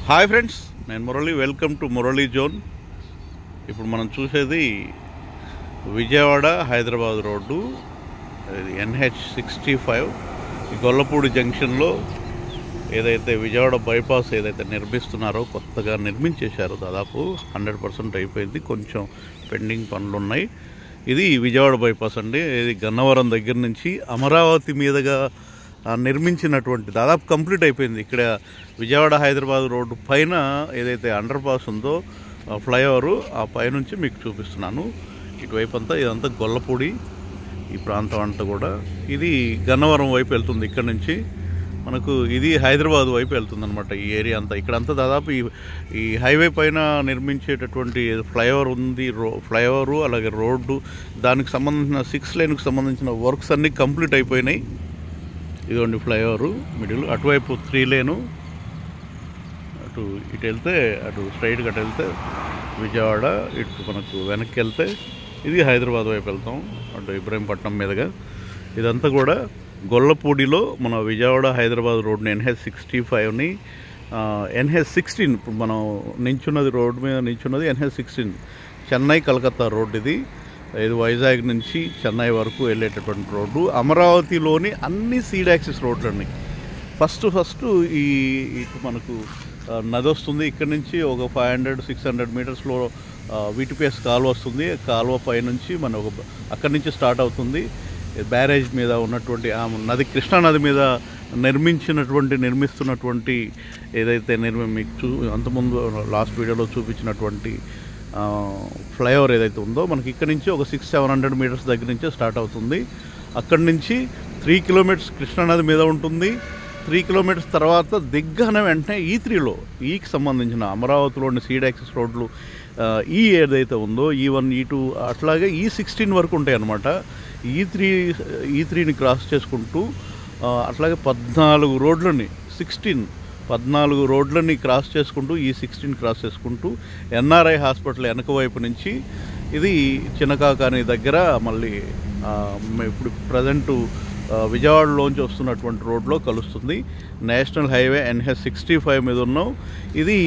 Hi friends, నేను Murali. Welcome to Murali zone. ఇప్పుడు మనం చూసేది విజయవాడ హైదరాబాద్ రోడ్డు, NH65 గొల్లపూడి జంక్షన్లో ఏదైతే విజయవాడ బైపాస్ ఏదైతే నిర్మిస్తున్నారో, కొత్తగా నిర్మించేశారో, దాదాపు 100% అయిపోయింది. కొంచెం పెండింగ్ పనులు ఉన్నాయి. ఇది విజయవాడ బైపాస్ అండి. ఇది గన్నవరం దగ్గర నుంచి అమరావతి మీదుగా నిర్మించినటువంటి, దాదాపు కంప్లీట్ అయిపోయింది. ఇక్కడ విజయవాడ హైదరాబాద్ రోడ్డు పైన ఏదైతే అండర్ పాస్ ఉందో ఫ్లైఓవరు, ఆ పైనుంచి మీకు చూపిస్తున్నాను. ఇటువైపు అంతా ఇదంతా గొల్లపూడి ఈ ప్రాంతం అంతా కూడా. ఇది గన్నవరం వైపు వెళ్తుంది. ఇక్కడ నుంచి మనకు ఇది హైదరాబాద్ వైపు వెళ్తుంది అనమాట. ఈ ఏరియా అంతా ఇక్కడంతా దాదాపు ఈ హైవే పైన నిర్మించేటటువంటి ఫ్లైఓవర్ ఉంది. ఫ్లైఓవరు అలాగే రోడ్డు, దానికి సంబంధించిన 6 లేన్కి సంబంధించిన వర్క్స్ అన్నీ కంప్లీట్ అయిపోయినాయి. ఇదిగోండి ఫ్లైఓవరు మిడిల్, అటువైపు 3 లేను, అటు ఇటు వెళ్తే అటు స్ట్రైట్గా అటు వెళ్తే విజయవాడ, ఇటు మనకు వెనక్కి వెళ్తే ఇది హైదరాబాద్ వైపు వెళ్తాం, అటు ఇబ్రహీంపట్నం మీదుగా. ఇదంతా కూడా గొల్లపూడిలో మన విజయవాడ హైదరాబాద్ రోడ్ని NH65ని NH16, ఇప్పుడు మనం నించున్నది రోడ్డు మీద నించున్నది NH16 చెన్నై కలకత్తా రోడ్డు. ఇది వైజాగ్ నుంచి చెన్నై వరకు వెళ్ళేటటువంటి రోడ్డు. అమరావతిలోని అన్ని సీడ్ యాక్సిస్ రోడ్లన్నీ ఫస్ట్ ఇటు మనకు నది వస్తుంది. ఇక్కడ నుంచి ఒక 500-600 మీటర్స్లో VTPS కాలువ వస్తుంది. కాలువ పైనుంచి మన అక్కడి నుంచి స్టార్ట్ అవుతుంది. బ్యారేజ్ మీద ఉన్నటువంటి ఆ నది, కృష్ణానది మీద నిర్మిస్తున్నటువంటి ఏదైతే మీకు అంతకుముందు లాస్ట్ వీడియోలో చూపించినటువంటి ఫ్లైఓవర్ ఏదైతే ఉందో, మనకి ఇక్కడ నుంచి ఒక 600-700 మీటర్స్ దగ్గర నుంచే స్టార్ట్ అవుతుంది. అక్కడి నుంచి 3 కిలోమీటర్స్ కృష్ణానది మీద ఉంటుంది. 3 కిలోమీటర్స్ తర్వాత దిగ్గానే వెంటనే E3లో, ఈకి సంబంధించిన అమరావతిలోని సీడ్ యాక్సిస్ రోడ్లు ఈ ఏదైతే ఉందో E1, E2 అట్లాగే E16 వరకు ఉంటాయి అన్నమాట. E3ని క్రాస్ చేసుకుంటూ అట్లాగే 14 రోడ్లని క్రాస్ చేసుకుంటూ E16 క్రాస్ చేసుకుంటూ NRI హాస్పిటల్ వెనక వైపు నుంచి ఇది చినకాకాని దగ్గర మళ్ళీ ఇప్పుడు ప్రజెంటు విజయవాడలోంచి వస్తున్నటువంటి రోడ్లో కలుస్తుంది. నేషనల్ హైవే NH65 మీద ఉన్నాం. ఇది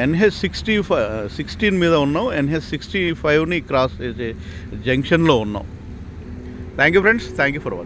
NH16 మీద ఉన్నాం. NH65ని క్రాస్ చేసే జంక్షన్లో ఉన్నాం. Thank you friends, thank you for watching.